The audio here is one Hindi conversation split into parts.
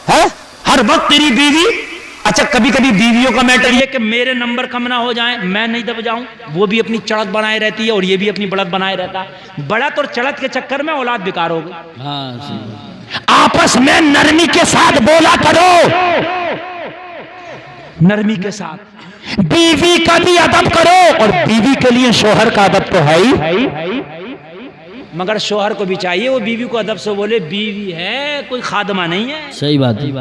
है? हर वक्त तेरी बीवी। अच्छा कभी कभी बीवियों का मैटर ये कि मेरे नंबर कम ना हो जाएं, मैं नहीं दब जाऊं, वो भी अपनी चढ़त बनाए रहती है और ये भी अपनी बढ़त बनाए रहता है। बढ़त और चढ़त के चक्कर में औलाद बेकार हो गई। हाँ, आपस में नरमी के साथ बोला करो, नरमी के साथ। बीवी का भी अदब करो, और बीवी के लिए शोहर का अदब तो है ही, मगर शोहर को भी चाहिए वो बीवी को अदब से बोले, बीवी है कोई खादमा नहीं है। सही बात है।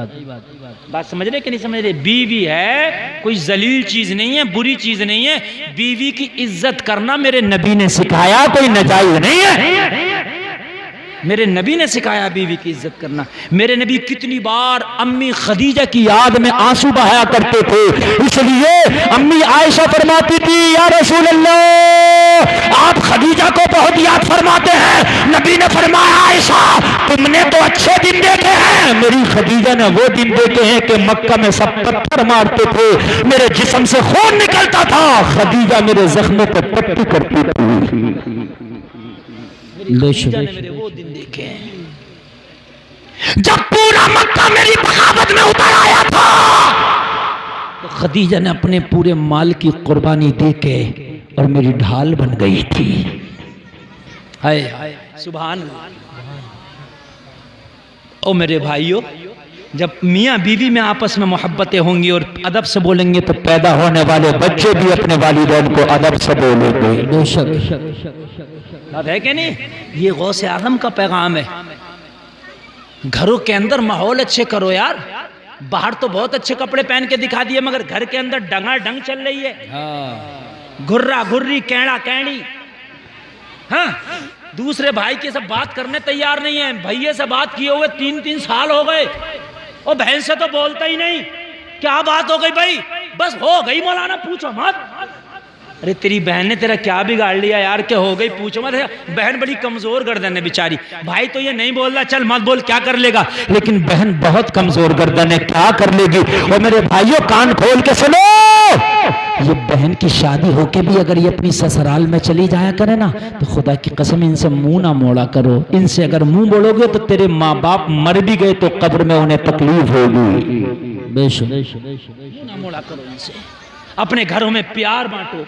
बात समझ रहे कि नहीं समझ रहे? बीवी है कोई जलील चीज नहीं है, बुरी चीज नहीं है। बीवी की इज्जत करना मेरे नबी ने सिखाया, कोई नाजायज नहीं है। मेरे नबी ने सिखाया बीवी की इज्जत करना। मेरे नबी कितनी बार अम्मी खदीजा की याद में आंसू बहाया करते थे, इसलिए अम्मी आयशा फरमाती थी, या रसूल अल्लाह आप खदीजा को बहुत याद फरमाते हैं। नबी ने फरमाया, आयशा तुमने तो अच्छे दिन देखे हैं, मेरी खदीजा ने वो दिन देखे हैं कि मक्का में सब पत्थर मारते थे, मेरे जिस्म से खून निकलता था, खदीजा मेरे जख्मों पर पट्टी करती थी। खदीजा ने मेरे वो दिन देखे हैं जब पूरा मक्का मेरी बगावत में उतर आया था, तो खदीजा ने अपने पूरे माल की कुर्बानी दे के और मेरी ढाल बन गई थी। हाय सुभान अल्लाह। ओ मेरे भाइयों, जब मियाँ बीवी में आपस में मोहब्बतें होंगी और अदब से बोलेंगे तो पैदा होने वाले बच्चे भी अपने वालिदैन को अदब से बोलेंगे। बेशक बात है कि नहीं? ये गौसे आजम का पैगाम है। घरों के अंदर माहौल अच्छे करो यार। बाहर तो बहुत अच्छे कपड़े पहन के दिखा दिए, मगर घर के अंदर डंगा डंग चल रही है, घुर्रा घुर्री कैड़ा कैड़ी। हाँ, दूसरे भाई के सब बात करने तैयार नहीं है। भैये से बात किए हुए 3-3 साल हो गए, और बहन से तो बोलता ही नहीं। क्या बात हो गई भाई? बस हो गई मौलाना, पूछो मत। अरे तेरी बहन ने तेरा क्या बिगाड़ लिया यार, क्या हो गई पूछो मत। बहन बड़ी कमजोर गर्दन है बेचारी। भाई तो ये नहीं बोल रहा चल मत बोल, क्या कर लेगा, लेकिन बहन बहुत कमजोर गर्दन है, क्या कर लेगी। और मेरे भाइयों कान खोल के सुनो, ये बहन की शादी होके भी अगर ये अपनी ससुराल में चली जाया करे ना, तो खुदा की कसम इनसे मुंह ना मोड़ा करो। इनसे अगर मुंह मोड़ोगे तो तेरे माँ बाप मर भी गए तो कब्र में उन्हें तकलीफ होगी। बेशक ना मोड़ा करो इनसे। अपने घरों में प्यार बांटो,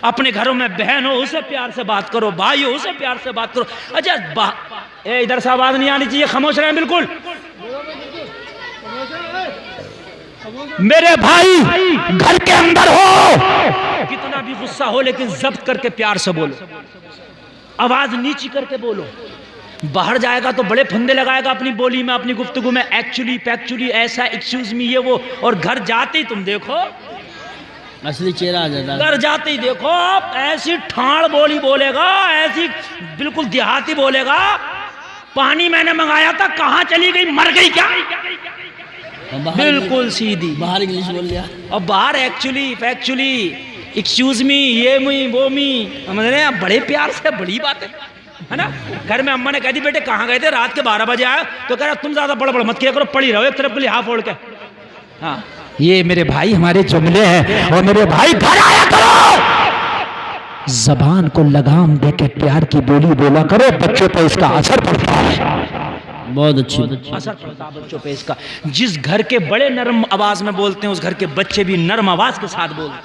अपने घरों में बहन हो उसे प्यार से बात करो, भाई हो उसे प्यार से बात करो। अच्छा इधर से आवाज नहीं आनी चाहिए, खामोश रहे बिल्कुल। मेरे भाई घर के अंदर हो, कितना भी गुस्सा हो लेकिन जब्त करके प्यार से बोलो, आवाज नीची करके बोलो। बाहर जाएगा तो बड़े फंदे लगाएगा अपनी बोली में, अपनी गुफ्तगू में, एक्चुअली फैक्चुअली ऐसा, एक्सक्यूज मी ये वो। और घर जाते ही तुम देखो असली चेहरा आ जाता है। घर जाते ही देखो आप ऐसी ठाड़ बोली बोलेगा, ऐसी बिल्कुल देहाती बोलेगा। पानी मैंने मंगाया था, कहाँ चली गई, मर गई क्या? बिल्कुल सीधी। बाहर इंग्लिश बोल लिया, और बाहर एक्चुअली फैक्चुअली, एक्सक्यूज मी, ये मी वो मी, समझ रहे हैं? बड़े प्यार से, बड़ी बात है ना। घर में अम्मा ने कह दी बेटे कहाँ गए थे, रात के 12 बजे आए, तो कह रहा तुम ज्यादा बड़ा मत किया करो, पड़ी रहो एक तरफ के लिए हाथ फोड़ के। हाँ, ये मेरे भाई हमारे जुमले हैं। और मेरे भाई घर आया करो, जबान को लगाम दे के प्यार की बोली बोला करो, बच्चों पर इसका असर पड़ता है। बहुत अच्छी असर पड़ता है बच्चों पे इसका। जिस घर के बड़े नरम आवाज में बोलते हैं, उस घर के बच्चे भी नरम आवाज के साथ बोलते हैं।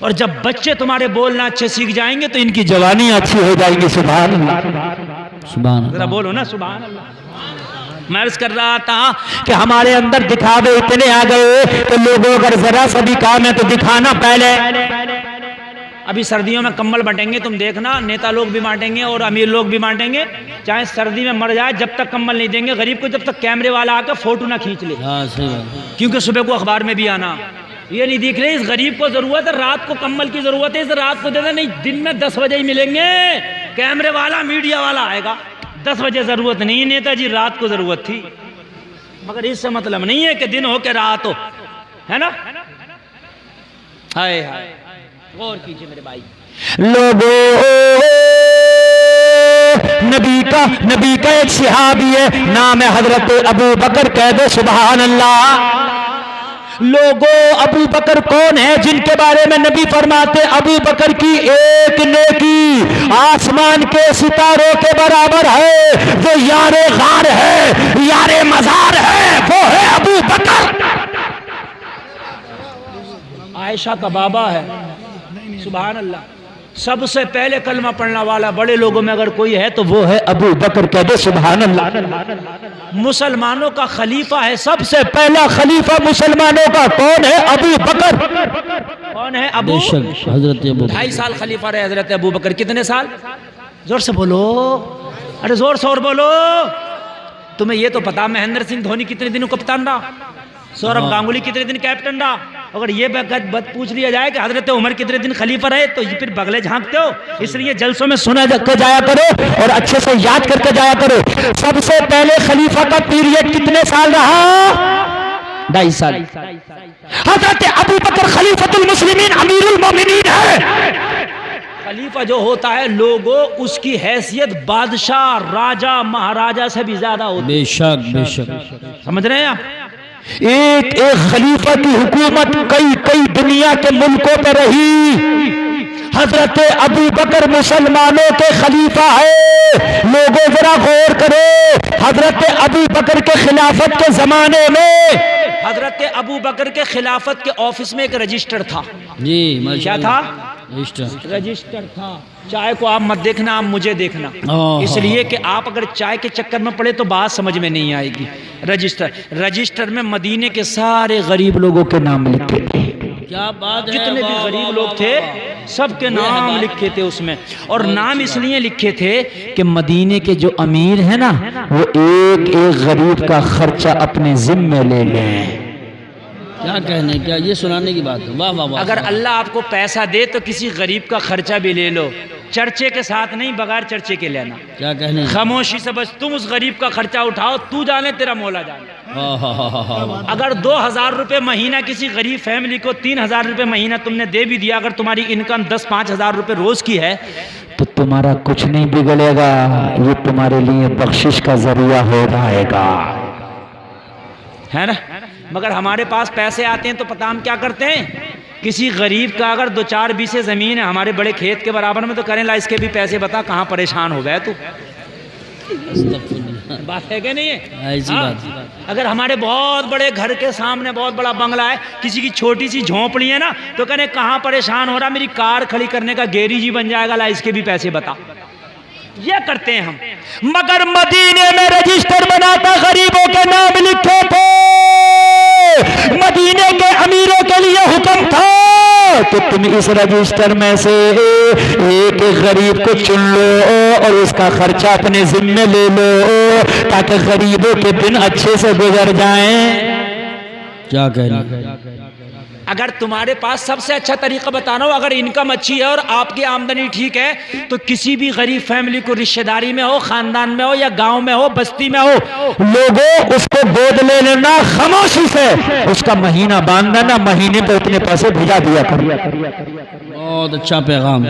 और जब बच्चे तुम्हारे बोलना अच्छे सीख जाएंगे तो इनकी जवानी अच्छी हो जाएगी। सुभान अल्लाह, सुभान जरा बोलो ना सुभान अल्लाह। मैं अर्ज कर रहा था कि हमारे अंदर दिखावे इतने आ गए कि लोगों अगर जरा सा भी काम है तो दिखाना पहले। अभी सर्दियों में कंबल बांटेंगे, तुम देखना, नेता लोग भी बांटेंगे और अमीर लोग भी बांटेंगे। चाहे सर्दी में मर जाए, जब तक कंबल नहीं देंगे गरीब को, जब तक कैमरे वाला आकर फोटो ना खींच ले। हाँ, सही बात। क्योंकि सुबह को अखबार में भी आना, ये नहीं दिख रहे इस गरीब को जरूरत है, रात को कंबल की जरूरत है, इस रात को देना नहीं, दिन में 10 बजे ही मिलेंगे। कैमरे वाला मीडिया वाला आएगा, 10 बजे जरूरत नहीं, नेताजी रात को जरूरत थी। मगर इससे मतलब नहीं है कि दिन हो के रात हो, है ना। हाय हाय, गौर कीजिए मेरे भाई। लोगों, नबी का एक सहाबी है, नाम है हजरत अबू बकर, कह दो सुभान अल्लाह। लोगों, अबू बकर कौन है जिनके बारे में नबी फरमाते अबू बकर की एक नेकी आसमान के सितारों के बराबर है। वो यारे गार है, यारे मजार आयशा का बाबा है। सुभान अल्लाह। सबसे पहले कलमा पढ़ने वाला बड़े लोगों में अगर कोई है तो वो है अबू बकर। कह दे सुभान अल्लाह। मुसलमानों का खलीफा है, सबसे पहला खलीफा मुसलमानों का कौन है? अबू बकर। कौन है? अबू हजरत अबू 2.5 साल खलीफा रहे हजरत अबू बकर। कितने साल? जोर से बोलो, अरे जोर से और बोलो। तुम्हें ये तो पता महेंद्र सिंह धोनी कितने दिनों कप्तान रहा, सौरभ गांगुली कितने दिन कैप्टन रहा। अगर ये बात पूछ लिया जाए कि हजरत उमर कितने दिन खलीफा रहे तो ये फिर बगले झांकते हो। इसलिए जलसों में सुना के जाया करो और अच्छे से याद करके जाया करो। सबसे पहले खलीफा का पीरियड कितने साल रहा? 2.5 साल। हजरत अबू बकर खलीफतुल मुस्लिमीन अमीरुल मोमिनीन है। खलीफा जो होता है लोगों उसकी हैसियत बादशाह राजा महाराजा से भी ज्यादा होती है। बेशक बेशक। समझ रहे हैं आप? एक खलीफा की हुकूमत कई दुनिया के मुल्कों पर रही। हजरत अबू बकर मुसलमानों के खलीफा है। लोगों जरा गौर करो, हजरत अबू बकर के खिलाफत के जमाने में हजरत अबू बकर के खिलाफत के ऑफिस में एक रजिस्टर था जी। क्या था? रजिस्टर था। चाय को आप मत देखना, आप मुझे देखना, इसलिए कि आप अगर चाय के चक्कर में पड़े तो बात समझ में नहीं आएगी। रजिस्टर में मदीने के सारे गरीब लोगों के नाम लिखे थे। क्या बात है। जितने भी गरीब लोग थे सबके नाम लिखे थे उसमें। और नाम इसलिए लिखे थे कि मदीने के जो अमीर है ना वो एक गरीब का खर्चा अपने जिम्मे ले लें। क्या कहने, क्या ये सुनाने की बात है। वाह वाह वाह। अगर अल्लाह आपको पैसा दे तो किसी गरीब का खर्चा भी ले लो, चर्चे के साथ नहीं, बगैर चर्चे के लेना। क्या कहने, खामोशी से बस तुम उस गरीब का खर्चा उठाओ, तू जाने तेरा मौला जाने। अगर 2,000 रुपये महीना किसी गरीब फैमिली को 3,000 रुपये महीना तुमने दे भी दिया, अगर तुम्हारी इनकम 10-5 हज़ार रुपये रोज की है तो तुम्हारा कुछ नहीं बिगड़ेगा, ये तुम्हारे लिए बख्शिश का जरिया हो जाएगा, है ना। मगर हमारे पास पैसे आते हैं तो पता हम क्या करते हैं? किसी गरीब का अगर 2-4 बीसे ज़मीन है हमारे बड़े खेत के बराबर में तो करें ला इसके भी पैसे बता, कहाँ परेशान हो गए तू। बात है क्या नहीं है? ऐसी बात। अगर हमारे बहुत बड़े घर के सामने बहुत बड़ा बंगला है, किसी की छोटी सी झोंपड़ी है ना तो करें कहाँ परेशान हो रहा, मेरी कार खड़ी करने का गैरेज ही बन जाएगा, ला इसके भी पैसे बता। ये करते हैं हम। मगर मदीने में रजिस्टर बनाता गरीबों के नाम लिखे थे। मदीने के अमीरों के लिए हुक्म था कि तुम इस रजिस्टर में से एक गरीब को चुन लो और उसका खर्चा अपने जिम्मे ले लो ताकि गरीबों के दिन अच्छे से गुजर जाएं। क्या कहना। अगर तुम्हारे पास सबसे अच्छा तरीका बता रहा हूं, अगर इनकम अच्छी है और आपकी आमदनी ठीक है तो किसी भी गरीब फैमिली को रिश्तेदारी में हो, खानदान में हो या गांव में हो, बस्ती में हो, लोगों उसको गोद ले लेना, खामोशी से उसका महीना बांध देना, महीने पे उतने पैसे भेजा दिया कर। बहुत अच्छा पैगाम।